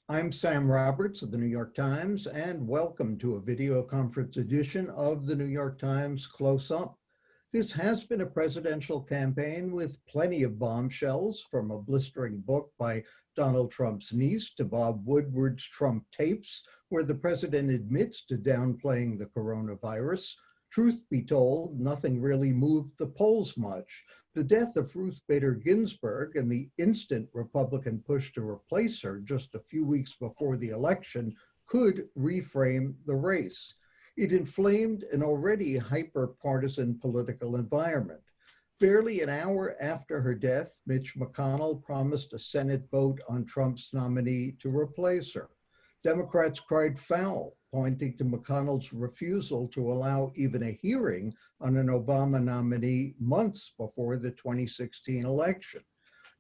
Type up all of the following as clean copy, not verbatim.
I'm Sam Roberts of the New York Times, and welcome to a video conference edition of the New York Times Close Up. This has been a presidential campaign with plenty of bombshells, from a blistering book by Donald Trump's niece to Bob Woodward's Trump tapes, where the president admits to downplaying the coronavirus. Truth be told, nothing really moved the polls much. The death of Ruth Bader Ginsburg and the instant Republican push to replace her just a few weeks before the election could reframe the race. It inflamed an already hyper-partisan political environment. Barely an hour after her death, Mitch McConnell promised a Senate vote on Trump's nominee to replace her. Democrats cried foul, pointing to McConnell's refusal to allow even a hearing on an Obama nominee months before the 2016 election.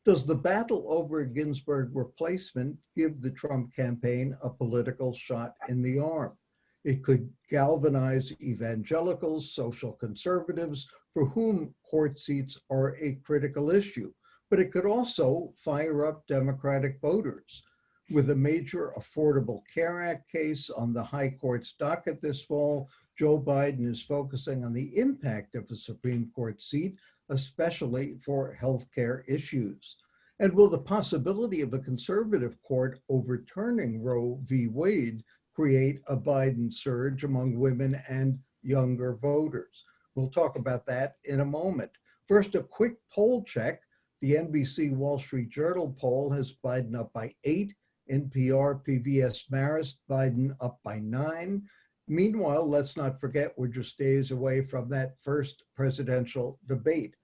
Does the battle over a Ginsburg replacement give the Trump campaign a political shot in the arm? It could galvanize evangelicals, social conservatives, for whom court seats are a critical issue, but it could also fire up Democratic voters. With a major Affordable Care Act case on the High Court's docket this fall, Joe Biden is focusing on the impact of a Supreme Court seat, especially for healthcare issues. And will the possibility of a conservative court overturning Roe v. Wade create a Biden surge among women and younger voters? We'll talk about that in a moment. First, a quick poll check. The NBC Wall Street Journal poll has Biden up by 8. NPR PBS Marist, Biden up by 9. Meanwhile, let's not forget we're just days away from that first presidential debate.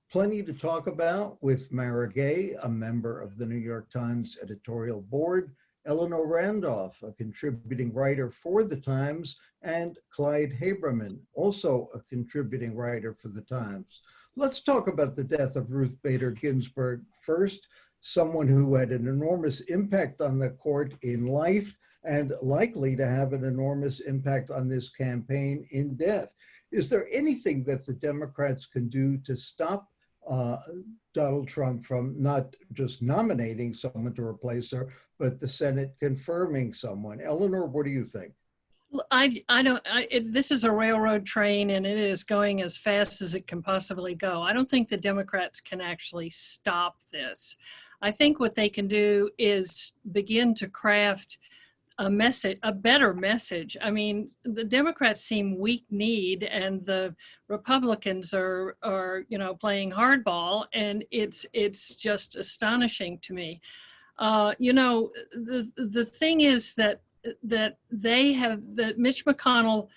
Plenty to talk about with Mara Gay, a member of the New York Times Editorial Board, Eleanor Randolph, a contributing writer for the Times, and Clyde Haberman, also a contributing writer for the Times. Let's talk about the death of Ruth Bader Ginsburg first. Someone who had an enormous impact on the court in life and likely to have an enormous impact on this campaign in death. Is there anything that the Democrats can do to stop Donald Trump from not just nominating someone to replace her, but the Senate confirming someone? Eleanor, what do you think? This is a railroad train and it is going as fast as it can possibly go. I don't think the Democrats can actually stop this. I think what they can do is begin to craft a message, a better message. I mean, the Democrats seem weak-kneed and the Republicans are playing hardball, and it's just astonishing to me. The thing is that Mitch McConnell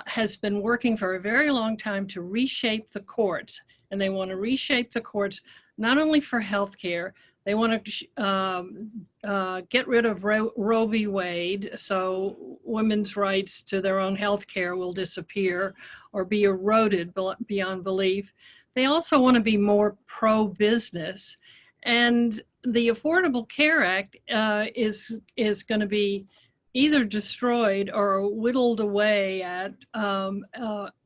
has been working for a very long time to reshape the courts, and they want to reshape the courts not only for healthcare. They want to get rid of Roe v. Wade, so women's rights to their own healthcare will disappear or be eroded beyond belief. They also want to be more pro-business, and the Affordable Care Act is going to be either destroyed or whittled away at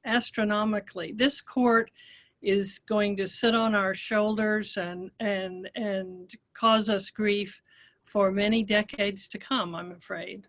astronomically. This court is going to sit on our shoulders and cause us grief for many decades to come, I'm afraid.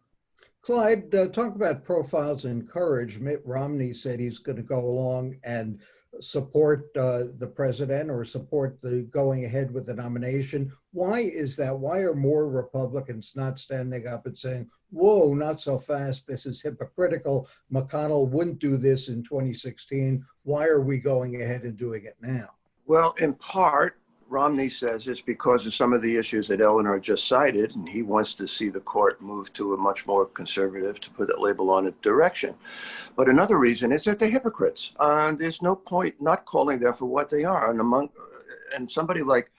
Clyde, talk about profiles in courage. Mitt Romney said he's going to go along and support the president or support the going ahead with the nomination. Why is that? Why are more Republicans not standing up and saying, whoa, not so fast, this is hypocritical, McConnell wouldn't do this in 2016, why are we going ahead and doing it now? Well, in part, Romney says it's because of some of the issues that Eleanor just cited, and he wants to see the court move to a much more conservative, to put that label on it, direction. But another reason is that they're hypocrites. There's no point not calling them for what they are. And somebody like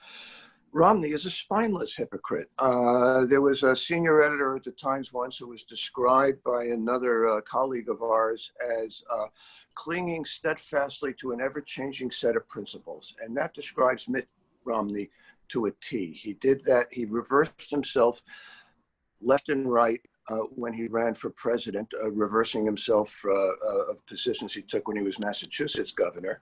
Romney is a spineless hypocrite. There was a senior editor at the Times once who was described by another colleague of ours as clinging steadfastly to an ever-changing set of principles. And that describes Mitt Romney to a T. He did that. He reversed himself left and right when he ran for president, reversing himself of positions he took when he was Massachusetts governor.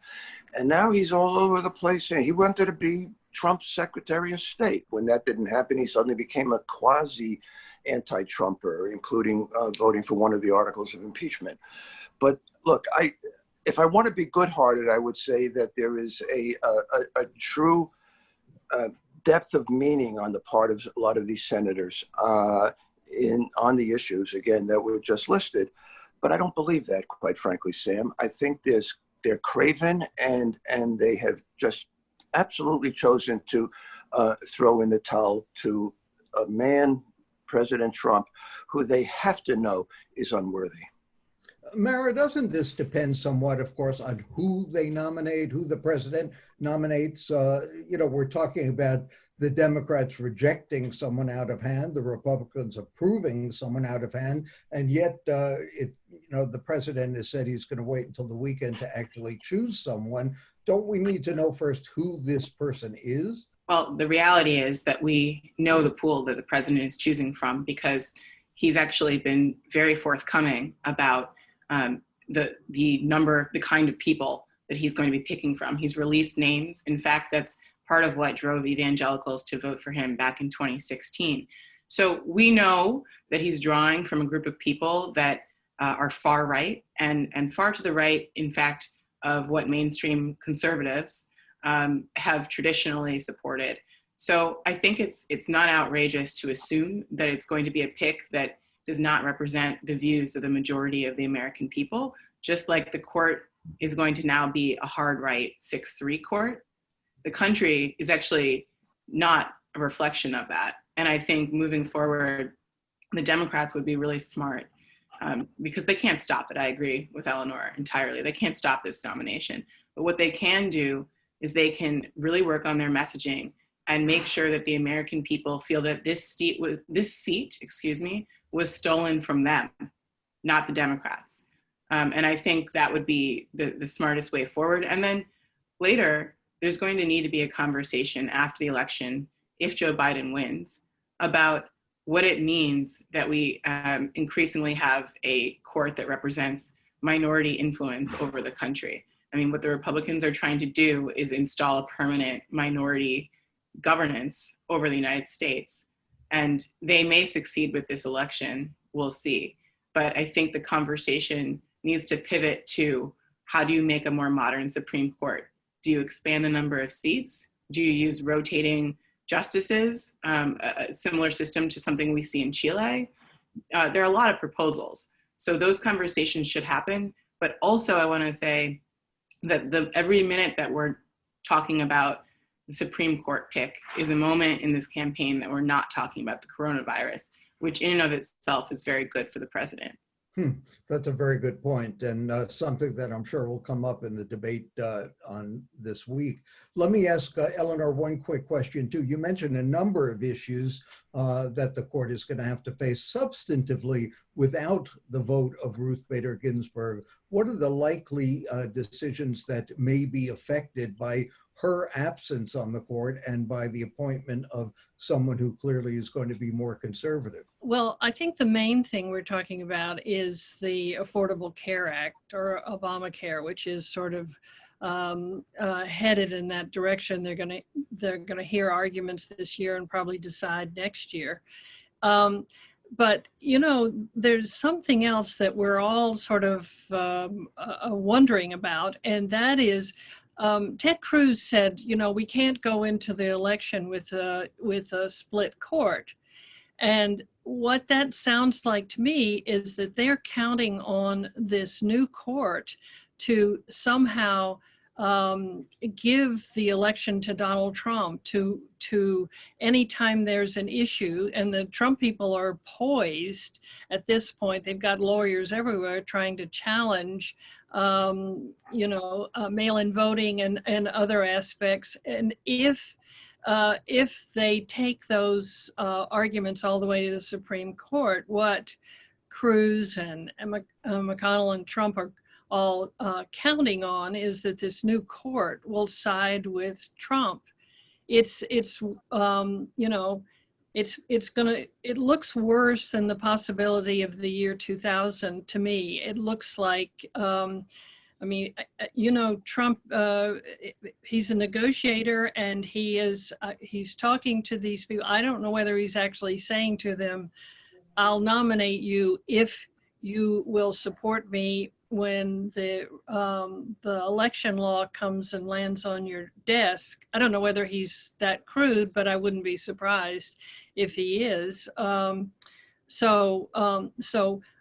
And now he's all over the place. He wanted to be Trump's Secretary of State. When that didn't happen, he suddenly became a quasi anti-Trumper, including voting for one of the articles of impeachment. But look, if I want to be good-hearted, I would say that there is a true depth of meaning on the part of a lot of these senators on the issues, again, that were just listed. But I don't believe that, quite frankly, Sam. I think they're craven, and they have just absolutely chosen to throw in the towel to a man, President Trump, who they have to know is unworthy. Mara, doesn't this depend somewhat, of course, on who they nominate, who the president nominates? We're talking about the Democrats rejecting someone out of hand, the Republicans approving someone out of hand, and yet the president has said he's going to wait until the weekend to actually choose someone. Don't we need to know first who this person is? Well, the reality is that we know the pool that the president is choosing from, because he's actually been very forthcoming about the kind of people that he's going to be picking from. He's released names. In fact, that's part of what drove evangelicals to vote for him back in 2016. So we know that he's drawing from a group of people that are far right and far to the right, in fact, of what mainstream conservatives have traditionally supported. So I think it's not outrageous to assume that it's going to be a pick that does not represent the views of the majority of the American people, just like the court is going to now be a hard right 6-3 court. The country is actually not a reflection of that. And I think moving forward, the Democrats would be really smart because they can't stop it. I agree with Eleanor entirely. They can't stop this nomination. But what they can do is they can really work on their messaging and make sure that the American people feel that this seat was stolen from them, not the Democrats. And I think that would be the smartest way forward. And then later, there's going to need to be a conversation after the election, if Joe Biden wins, about what it means that we increasingly have a court that represents minority influence over the country. I mean, what the Republicans are trying to do is install a permanent minority governance over the United States. And they may succeed with this election, we'll see. But I think the conversation needs to pivot to, how do you make a more modern Supreme Court? Do you expand the number of seats? Do you use rotating justices, a similar system to something we see in Chile? There are a lot of proposals. So those conversations should happen. But also I want to say that every minute that we're talking about the Supreme Court pick is a moment in this campaign that we're not talking about the coronavirus, which in and of itself is very good for the president. That's a very good point, and something that I'm sure will come up in the debate on this week. Let me ask Eleanor one quick question too. You mentioned a number of issues that the court is going to have to face substantively without the vote of Ruth Bader Ginsburg. What are the likely decisions that may be affected by her absence on the court and by the appointment of someone who clearly is going to be more conservative? Well, I think the main thing we're talking about is the Affordable Care Act, or Obamacare, which is sort of headed in that direction. They're going to hear arguments this year and probably decide next year. But, there's something else that we're all sort of wondering about, and that is Ted Cruz said, we can't go into the election with a split court. And what that sounds like to me is that they're counting on this new court to somehow give the election to Donald Trump to anytime there's an issue, and the Trump people are poised at this point. They've got lawyers everywhere trying to challenge, mail-in voting and other aspects. And if they take those arguments all the way to the Supreme Court, what Cruz and McConnell and Trump are all counting on is that this new court will side with Trump. It looks worse than the possibility of the year 2000 to me. It looks like, Trump, he's a negotiator, and he's talking to these people. I don't know whether he's actually saying to them, I'll nominate you if you will support me when the election law comes and lands on your desk. I don't know whether he's that crude, but I wouldn't be surprised if he is. So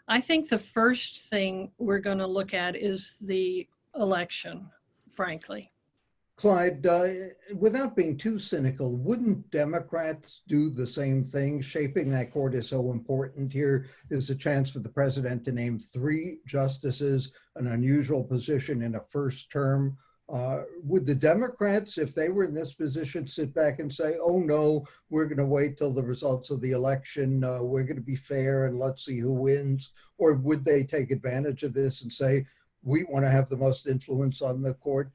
I think the first thing we're going to look at is the election, frankly. Clyde, without being too cynical, wouldn't Democrats do the same thing? Shaping that court is so important. Here is a chance for the president to name 3 justices, an unusual position in a first term. Would the Democrats, if they were in this position, sit back and say, oh no, we're going to wait till the results of the election, we're going to be fair and let's see who wins? Or would they take advantage of this and say, we want to have the most influence on the court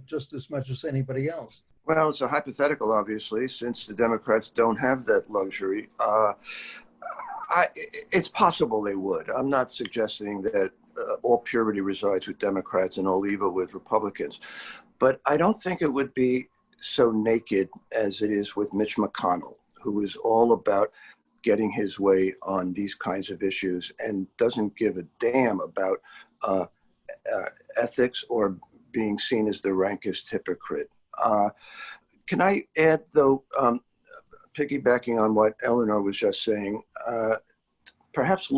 just as much as anybody else? Well, it's a hypothetical, obviously, since the Democrats don't have that luxury. It's possible they would. I'm not suggesting that all purity resides with Democrats and all evil with Republicans. But I don't think it would be so naked as it is with Mitch McConnell, who is all about getting his way on these kinds of issues and doesn't give a damn about ethics or being seen as the rankest hypocrite. Can I add, though, piggybacking on what Eleanor was just saying, perhaps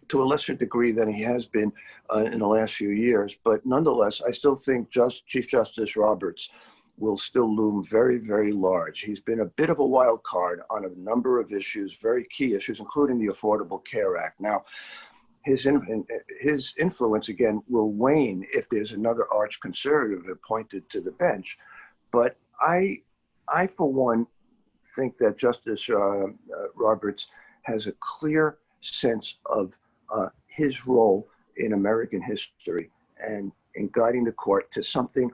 to a lesser degree than he has been in the last few years, but nonetheless, I still think Chief Justice Roberts will still loom very, very large. He's been a bit of a wild card on a number of issues, very key issues, including the Affordable Care Act. Now, his influence, again, will wane if there's another arch conservative appointed to the bench. But I for one, think that Justice Roberts has a clear sense of his role in American history and in guiding the court to something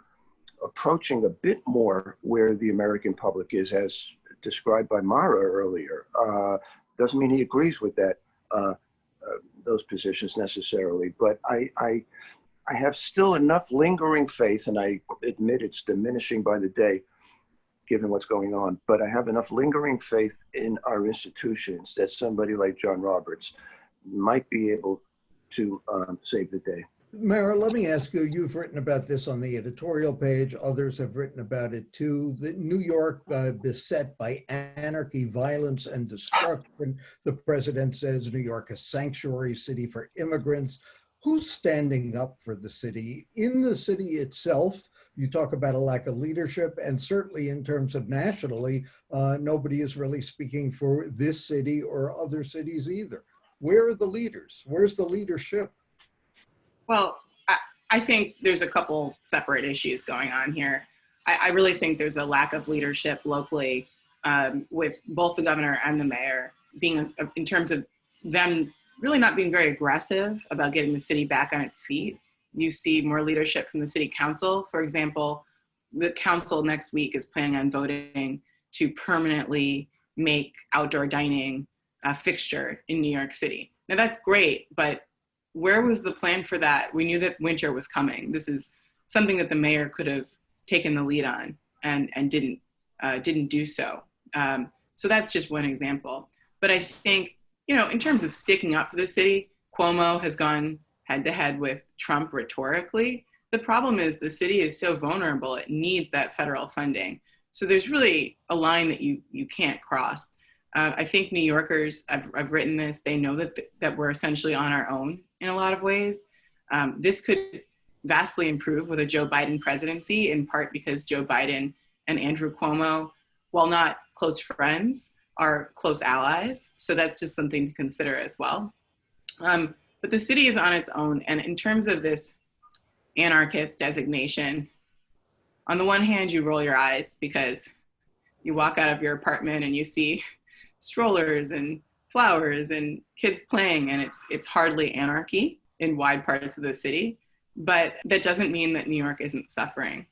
approaching a bit more where the American public is, as described by Mara earlier. Doesn't mean he agrees with that, those positions necessarily, but I have still enough lingering faith, and I admit it's diminishing by the day, given what's going on, but I have enough lingering faith in our institutions that somebody like John Roberts might be able to save the day. Mara, let me ask you, you've written about this on the editorial page. Others have written about it too. The New York beset by anarchy, violence, and destruction. The president says New York a sanctuary city for immigrants. Who's standing up for the city? In the city itself, you talk about a lack of leadership, and certainly in terms of nationally, nobody is really speaking for this city or other cities either. Where are the leaders? Where's the leadership? Well, I think there's a couple separate issues going on here. I really think there's a lack of leadership locally with both the governor and the mayor being, in terms of them really not being very aggressive about getting the city back on its feet. You see more leadership from the city council. For example, the council next week is planning on voting to permanently make outdoor dining a fixture in New York City. Now that's great, but where was the plan for that? We knew that winter was coming. This is something that the mayor could have taken the lead on and didn't do so. So that's just one example. But I think, in terms of sticking up for the city, Cuomo has gone head to head with Trump rhetorically. The problem is the city is so vulnerable, it needs that federal funding. So there's really a line that you can't cross. I think New Yorkers, I've written this, they know that we're essentially on our own in a lot of ways. This could vastly improve with a Joe Biden presidency, in part because Joe Biden and Andrew Cuomo, while not close friends, are close allies. So that's just something to consider as well. But the city is on its own. And in terms of this anarchist designation, on the one hand, you roll your eyes because you walk out of your apartment and you see strollers and flowers and kids playing, and it's hardly anarchy in wide parts of the city. But that doesn't mean that New York isn't suffering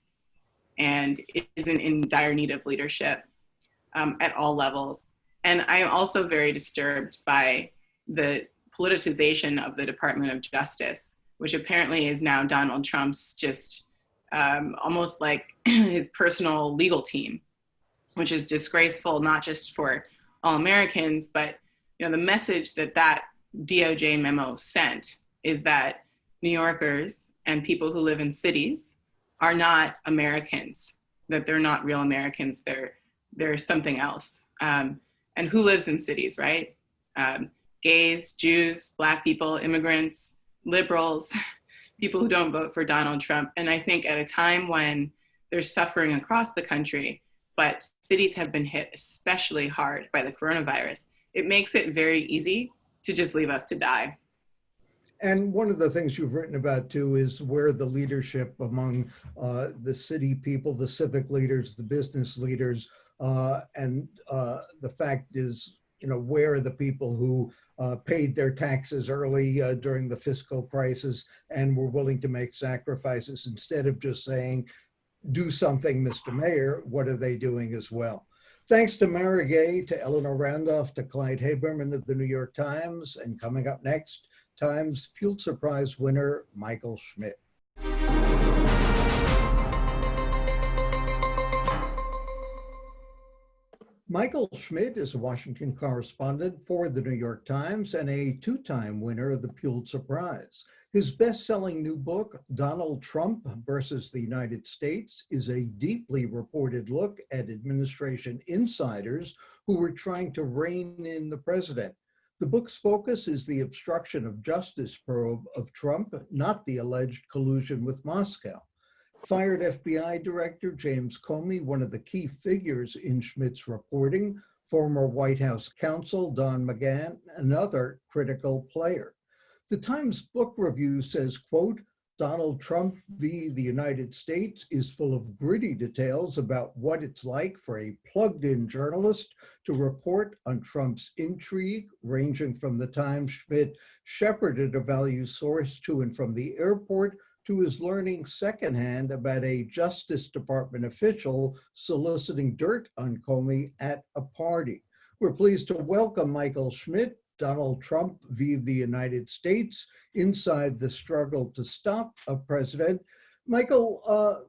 and isn't in dire need of leadership at all levels. And I am also very disturbed by the politicization of the Department of Justice, which apparently is now Donald Trump's just almost like his personal legal team, which is disgraceful, not just for all Americans, but the message that DOJ memo sent is that New Yorkers and people who live in cities are not Americans, that they're not real Americans, they're something else. And who lives in cities, right? Gays, Jews, Black people, immigrants, liberals, people who don't vote for Donald Trump. And I think at a time when there's suffering across the country, but cities have been hit especially hard by the coronavirus, it makes it very easy to just leave us to die. And one of the things you've written about too is where the leadership among the city people, the civic leaders, the business leaders, and the fact is, where are the people who paid their taxes early during the fiscal crisis and were willing to make sacrifices instead of just saying, do something, Mr. Mayor, what are they doing as well? Thanks to Mara Gay, to Eleanor Randolph, to Clyde Haberman of the New York Times, and coming up next, Times Pulitzer Prize winner, Michael Schmidt. Michael Schmidt is a Washington correspondent for the New York Times and a two-time winner of the Pulitzer Prize. His best-selling new book, Donald Trump versus the United States, is a deeply reported look at administration insiders who were trying to rein in the president. The book's focus is the obstruction of justice probe of Trump, not the alleged collusion with Moscow. Fired FBI Director James Comey, one of the key figures in Schmidt's reporting, former White House counsel Don McGahn, another critical player. The Times book review says, quote, Donald Trump v. the United States is full of gritty details about what it's like for a plugged-in journalist to report on Trump's intrigue, ranging from the time Schmidt shepherded a value source to and from the airport to his learning secondhand about a Justice Department official soliciting dirt on Comey at a party. We're pleased to welcome Michael Schmidt, Donald Trump v. the United States, Inside the Struggle to Stop a President. Michael,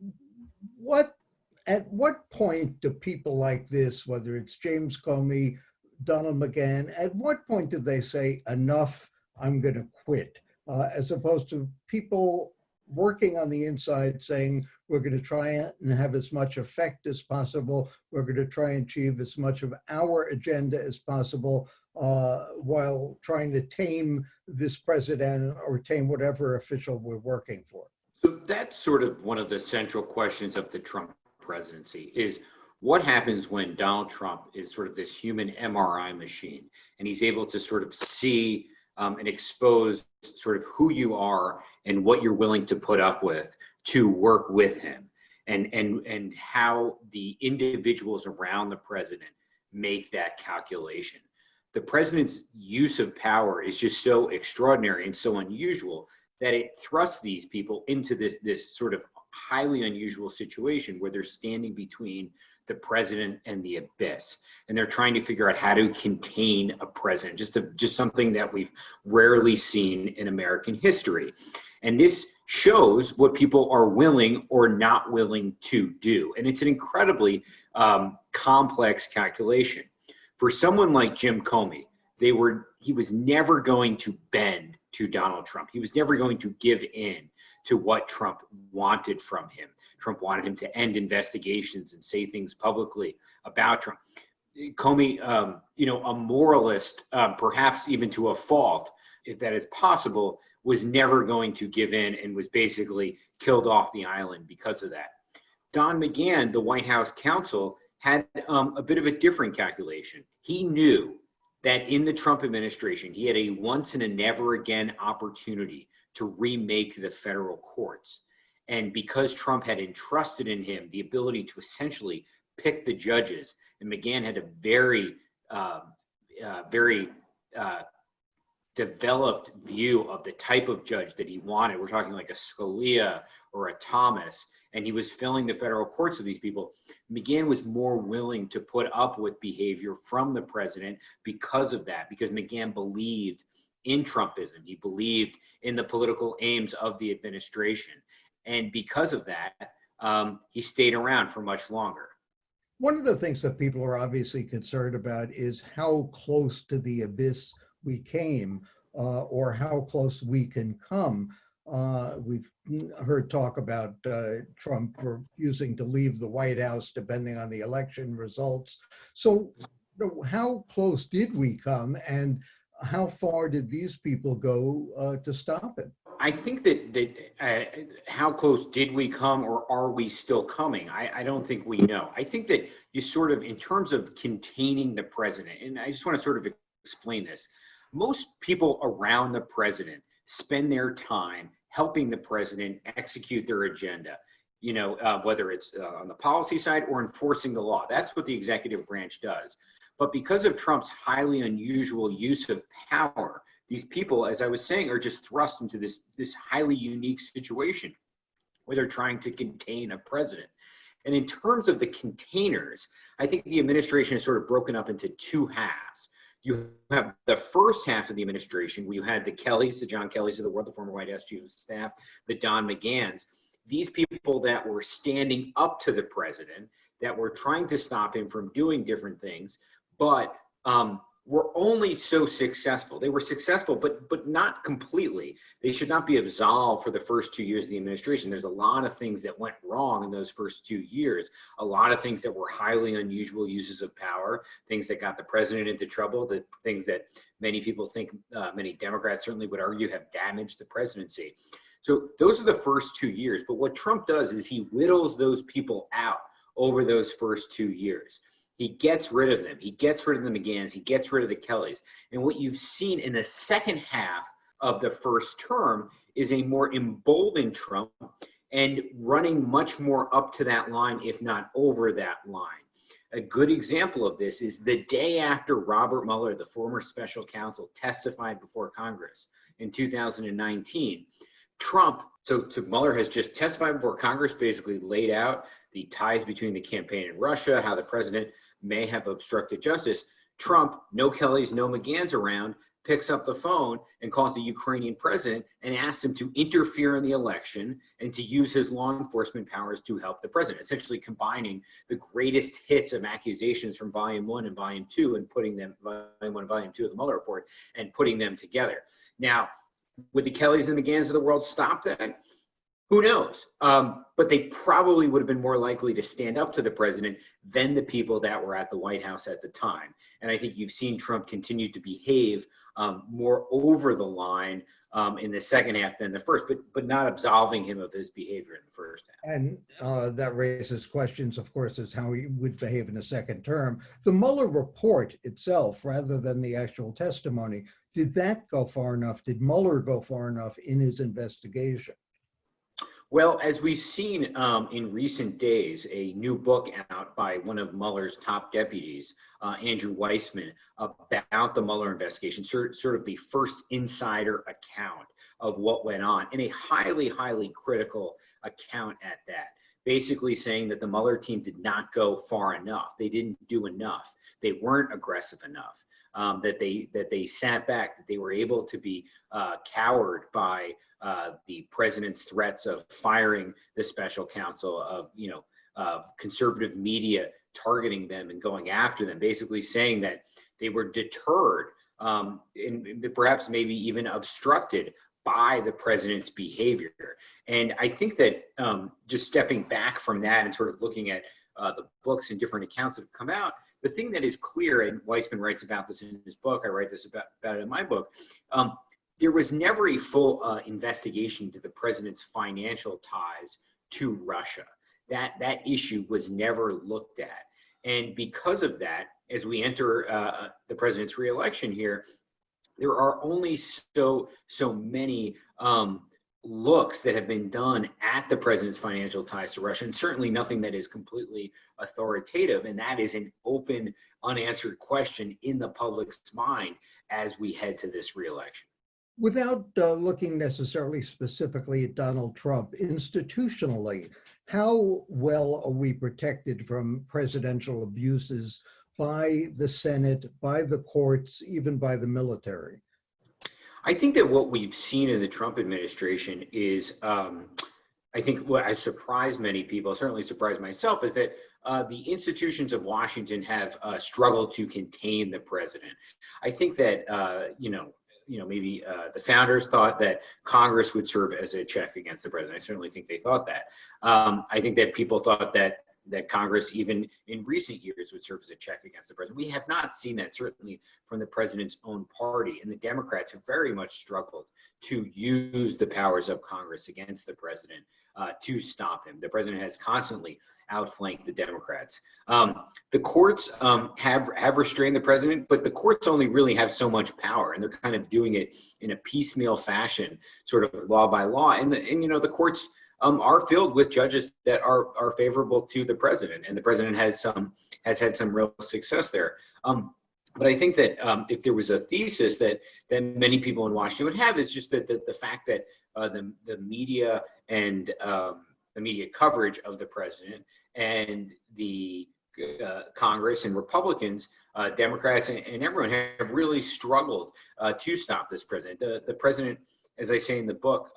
at what point do people like this, whether it's James Comey, Donald McGahn, at what point do they say, enough, I'm going to quit, as opposed to people working on the inside saying, we're going to try and have as much effect as possible, we're going to try and achieve as much of our agenda as possible, while trying to tame this president or tame whatever official we're working for? So that's sort of one of the central questions of the Trump presidency is what happens when Donald Trump is sort of this human MRI machine and he's able to sort of see and expose sort of who you are and what you're willing to put up with to work with him, and how the individuals around the president make that calculation. The president's use of power is just so extraordinary and so unusual that it thrusts these people into this sort of highly unusual situation where they're standing between the president and the abyss, and they're trying to figure out how to contain a president, just something that we've rarely seen in American history. And this shows what people are willing or not willing to do. And it's an incredibly complex calculation. For someone like Jim Comey, he was never going to bend to Donald Trump. He was never going to give in to what Trump wanted from him. Trump wanted him to end investigations and say things publicly about Trump. Comey, a moralist, perhaps even to a fault, if that is possible, was never going to give in and was basically killed off the island because of that. Don McGahn, the White House counsel, had a bit of a different calculation. He knew that in the Trump administration, he had a once and a never again opportunity to remake the federal courts. And because Trump had entrusted in him the ability to essentially pick the judges, and McGahn had a very developed view of the type of judge that he wanted. We're talking like a Scalia or a Thomas, and he was filling the federal courts with these people. McGahn was more willing to put up with behavior from the president because of that, because McGahn believed in Trumpism. He believed in the political aims of the administration. And because of that, he stayed around for much longer. One of the things that people are obviously concerned about is how close to the abyss we came, or how close we can come. We've heard talk about Trump refusing to leave the White House depending on the election results. So how close did we come, and how far did these people go to stop it? I think that how close did we come, or are we still coming? I don't think we know. I think that you sort of, in terms of containing the president, and I just want to sort of explain this. Most people around the president spend their time helping the president execute their agenda, whether it's on the policy side or enforcing the law. That's what the executive branch does. But because of Trump's highly unusual use of power, these people, as I was saying, are just thrust into this highly unique situation where they're trying to contain a president. And in terms of the containers, I think the administration is sort of broken up into two halves. You have the first half of the administration where you had the Kellys, the John Kellys of the world, the former White House chief of staff, the Don McGahns, these people that were standing up to the president, that were trying to stop him from doing different things, but were only so successful. They were successful, but not completely. They should not be absolved for the first 2 years of the administration. There's a lot of things that went wrong in those first 2 years, a lot of things that were highly unusual uses of power, things that got the president into trouble, the things that many people think, many Democrats certainly would argue, have damaged the presidency. So those are the first 2 years. But what Trump does is he whittles those people out over those first 2 years. He gets rid of them. He gets rid of the McGahns. He gets rid of the Kellys. And what you've seen in the second half of the first term is a more emboldened Trump and running much more up to that line, if not over that line. A good example of this is the day after Robert Mueller, the former special counsel, testified before Congress in 2019. Trump, so Mueller has just testified before Congress, basically laid out the ties between the campaign and Russia, how the president may have obstructed justice. Trump, no Kellys, no McGahns around, picks up the phone and calls the Ukrainian president and asks him to interfere in the election and to use his law enforcement powers to help the president, essentially combining the greatest hits of accusations from Volume 1 and Volume 2 and putting them, Volume 1 and Volume 2 of the Mueller report, and putting them together. Now, would the Kellys and McGahns of the world stop that? Who knows? But they probably would have been more likely to stand up to the president than the people that were at the White House at the time. And I think you've seen Trump continue to behave more over the line in the second half than the first, but not absolving him of his behavior in the first half. And that raises questions, of course, as how he would behave in a second term. The Mueller report itself, rather than the actual testimony, did that go far enough? Did Mueller go far enough in his investigation? Well, as we've seen in recent days, a new book out by one of Mueller's top deputies, Andrew Weissman, about the Mueller investigation, sort of the first insider account of what went on, and a highly, highly critical account at that, basically saying that the Mueller team did not go far enough. They didn't do enough. They weren't aggressive enough. That they sat back, that they were able to be cowered by the president's threats of firing the special counsel, of conservative media targeting them and going after them, basically saying that they were deterred and perhaps maybe even obstructed by the president's behavior. And I think that just stepping back from that and sort of looking at the books and different accounts that have come out, the thing that is clear, and Weissman writes about this in his book, I write this about it in my book, there was never a full investigation into the president's financial ties to Russia. That issue was never looked at. And because of that, as we enter the president's reelection here, there are only so many looks that have been done at the president's financial ties to Russia, and certainly nothing that is completely authoritative. And that is an open, unanswered question in the public's mind as we head to this reelection. Without looking necessarily specifically at Donald Trump, institutionally, how well are we protected from presidential abuses by the Senate, by the courts, even by the military? I think that what we've seen in the Trump administration is, I think what has surprised many people, certainly surprised myself, is that the institutions of Washington have struggled to contain the president. I think that, maybe the founders thought that Congress would serve as a check against the president. I certainly think they thought that. I think that people thought that Congress, even in recent years, would serve as a check against the president. We have not seen that, certainly from the president's own party. And the Democrats have very much struggled to use the powers of Congress against the president to stop him. The president has constantly outflanked the Democrats. The courts have restrained the president, but the courts only really have so much power, and they're kind of doing it in a piecemeal fashion, sort of law by law. And the courts are filled with judges that are favorable to the president, and the president has had some real success there. But I think that if there was a thesis that many people in Washington would have, is just that the fact that the media and the media coverage of the president and the Congress and Republicans, Democrats and everyone have really struggled to stop this president. The president, as I say in the book,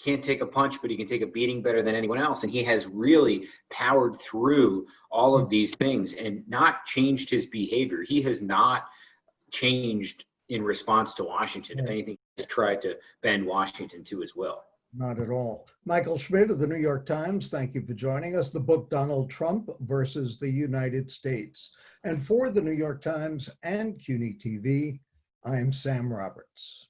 can't take a punch, but he can take a beating better than anyone else. And he has really powered through all of these things and not changed his behavior. He has not changed in response to Washington. If anything, he's tried to bend Washington to his will. Not at all. Michael Schmidt of the New York Times, thank you for joining us. The book, Donald Trump versus the United States. And for the New York Times and CUNY TV, I am Sam Roberts.